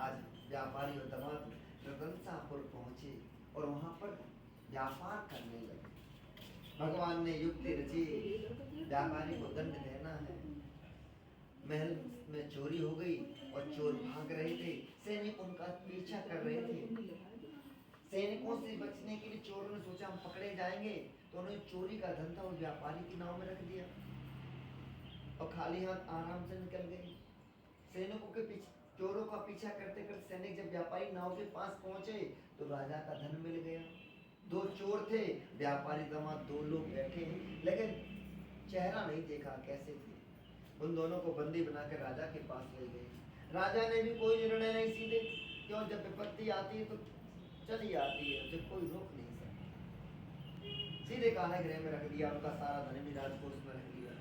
आज व्यापारी और दामाद रतनसापुर पहुंचे और वहां पर व्यापार करने लगे। भगवान ने युक्ति रची, व्यापारी को दंड देना है। महल में चोरी हो गई और चोर भाग रहे थे, सैनिक उनका पीछा कर रहे थे। सैनिकों से बचने के लिए चोरों ने सोचा हम पकड़े जाएंगे, तो उन्होंने चोरी का धन था वो व्यापारी की नाव में रख दिया और खाली हाथ आराम से निकल गए। सैनिकों के पीछे, चोरों का पीछा करते करते सैनिक जब व्यापारी नाव के पास पहुंचे तो राजा का धन मिल गया। दो चोर थे, व्यापारी दामाद, दो लोग बैठे, लेकिन चेहरा नहीं देखा कैसे थे। उन दोनों को बंदी बनाकर राजा के पास ले गए। राजा ने भी कोई निर्णय नहीं, सीधे, क्यों, जब विपत्ति आती है तो चली आती है, उसे कोई रोक नहीं सकता। सीधे कारागृह में रख दिया, उनका सारा धन भी राजकोष में रख दिया।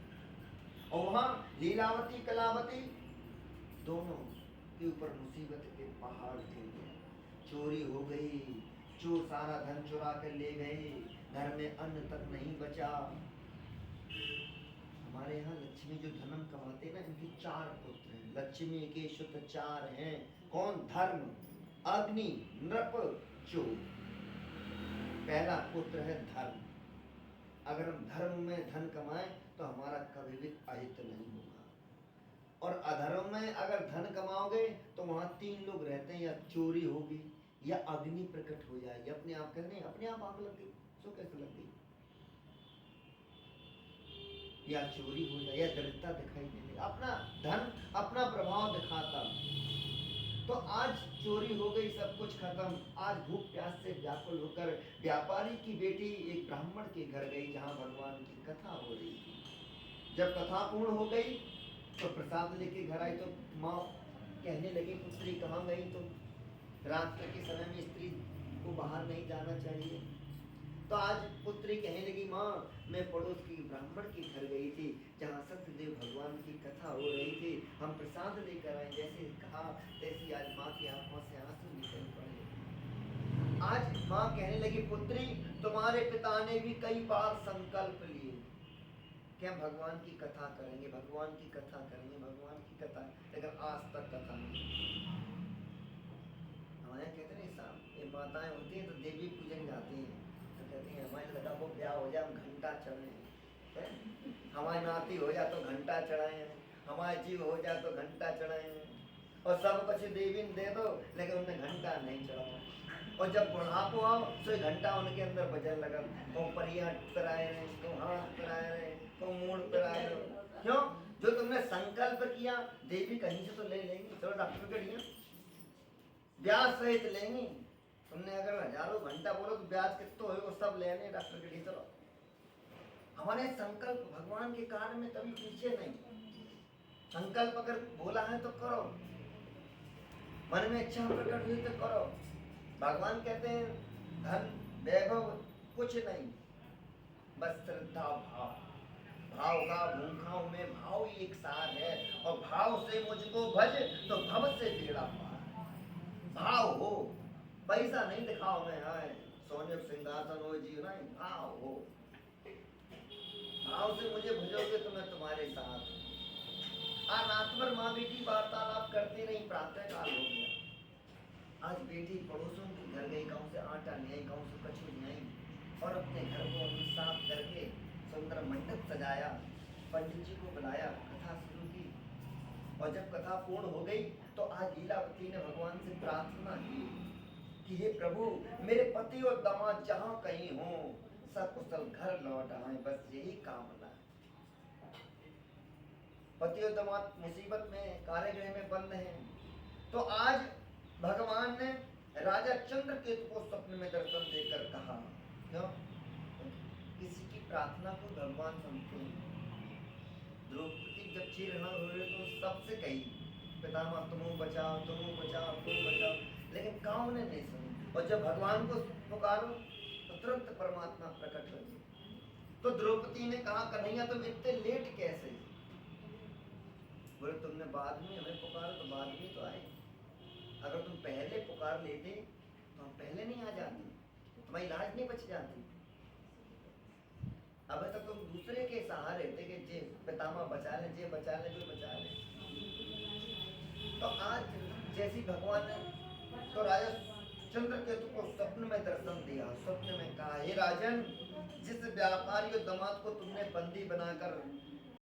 और वहां लीलावती कलावती दोनों के ऊपर मुसीबत के पहाड़ थे। चोरी हो गई, चोर सारा धन चुरा कर ले गए, घर में अन्न तक नहीं बचा। हमारे यहाँ लक्ष्मी जो धर्म कमाते हैं ना, इनके 4 पुत्र हैं। लक्ष्मी के शुद्ध 4 हैं। कौन? धर्म, अग्नि, नृप, चोर। पहला पुत्र है धर्म। अगर हम धर्म में धन कमाएं तो हमारा कभी भी अहित नहीं होगा। और अधर्म में अगर धन कमाओगे तो वहां 3 लोग रहते हैं, या चोरी होगी या अग्नि प्रकट हो जाएगी। अपने आप करने, अपने आप आग लग गई, सो कैसे लग गई, या चोरी हो जाए, या दरिद्रता दिखाई देने, अपना धन अपना प्रभाव दिखाता। तो आज चोरी हो गई, सब कुछ खत्म। आज भूख प्यास से व्याकुल होकर व्यापारी की बेटी एक ब्राह्मण के घर गई जहां भगवान की कथा हो रही थी। जब कथा पूर्ण हो गई तो प्रसाद लेके घर आई तो माँ कहने लगी, पुत्री कहाँ गई? तो रात्र के समय में स्त्री को बाहर नहीं जाना चाहिए। तो आज पुत्री कहने लगी, माँ मैं पड़ोस की ब्राह्मण के घर गई थी जहाँ सत्यदेव भगवान की कथा हो रही थी, हम प्रसाद लेकर आए। जैसे कहा तैसी आज माँ की आंखों से आंसू निकल पड़े। आज माँ कहने लगी, पुत्री तुम्हारे पिता ने भी कई बार संकल्प लिए कि हम भगवान की कथा करेंगे, भगवान की कथा करेंगे, भगवान की कथा, लेकिन आज तक कथा नहीं। हमारे कहते हैं साहब, ये माताएं होती हैं तो देवी पूजन जाती हैं, तो कहती हैं हमारे लगा वो ब्याह हो जाए हम घंटा चढ़ाएं, हमारी नाती हो जाए तो घंटा चढ़ाएं, हमारे जीव हो जाए तो घंटा चढ़ाएं, और सब कुछ देवी ने दे दो लेकिन उन्हें घंटा नहीं चढ़ाओ। और जब बुढ़ापो आओ तो घंटा उनके अंदर बजन लगा, तो परियां कराए रहे, तो हाथ कराए रहे, तो मूड कराए रहे। क्यों? जो तुमने संकल्प किया देवी कहीं से तो ले लेंगी। चलो डॉक्टर के लिए ब्याज सहित लेंगी। तुमने अगर हजारों घंटा बोलो तो ब्याज कितना हो, सब लेने डॉक्टर के लिए। चलो, हमारे संकल्प भगवान के कार्य में कभी पीछे नहीं। संकल्प अगर बोला है तो करो, मन में इच्छा प्रकट हुई तो करो। भगवान कहते हैं धन वैभव कुछ नहीं, बस श्रद्धा भाव। भाव का भूखा में भाव ही एक सार है, और भाव से मुझको भज तो भव से बेड़ा पार। भाव हो, पैसा नहीं दिखाओ में आए, सोने सिंहासन हो जी नहीं, भाव हो। भाव से मुझे भजोगे तो मैं तुम्हारे साथ हूँ। आज रात भर माँ बेटी वार्तालाप करती रही, प्रातः काल हो गया। आज बेटी पड़ोसों के घर गई, गाँव से आटा ले आई, गाँव से कछू ले आई, और अपने घर को साफ करके सुंदर मंडप सजाया, पंडित जी को बुलाया, कथा शुरू की। और जब कथा पूर्ण हो गई तो आज लीलावती ने भगवान से प्रार्थना की कि हे प्रभु, मेरे पति और दामाद जहाँ कहीं हों सकुशल घर लौट आए, बस यही कामना है। पति और दामाद मुसीबत में कारागृह में बंद हैं। तो आज भगवान ने राजा चंद्रकेतु को स्वप्न में दर्शन देकर कहा, क्यों? किसी की प्रार्थना को भगवान सुनते हैं। द्रौपदी जब चीरहरण हो रहे तो सबसे कही, पितामह तुम बचाओ, तुम बचाओ, तुम बचाओ, लेकिन काऊ ने नहीं सुनी। और जब भगवान को पुकारो तो तुरंत परमात्मा प्रकट हो गए। तो द्रौपदी ने कहा, कन्हैया तुम इतने लेट कैसे? बोले तुमने बाद में हमें पुकारा तो बाद में तो आए, अगर तुम पहले पुकार लेते तो हम पहले नहीं आ जाते, तुम्हारी लाज नहीं बच जाती। अब तक तुम दूसरे के सहारे थे कि जे पितामह बचा ले, जे बचा ले, जो बचा ले। तो आज जैसी भगवान ने तो राजा चंद्रकेतु को स्वप्न में दर्शन दिया। स्वप्न में कहा, हे राजन, जिस व्यापारी और दामाद को तुमने बंदी बनाकर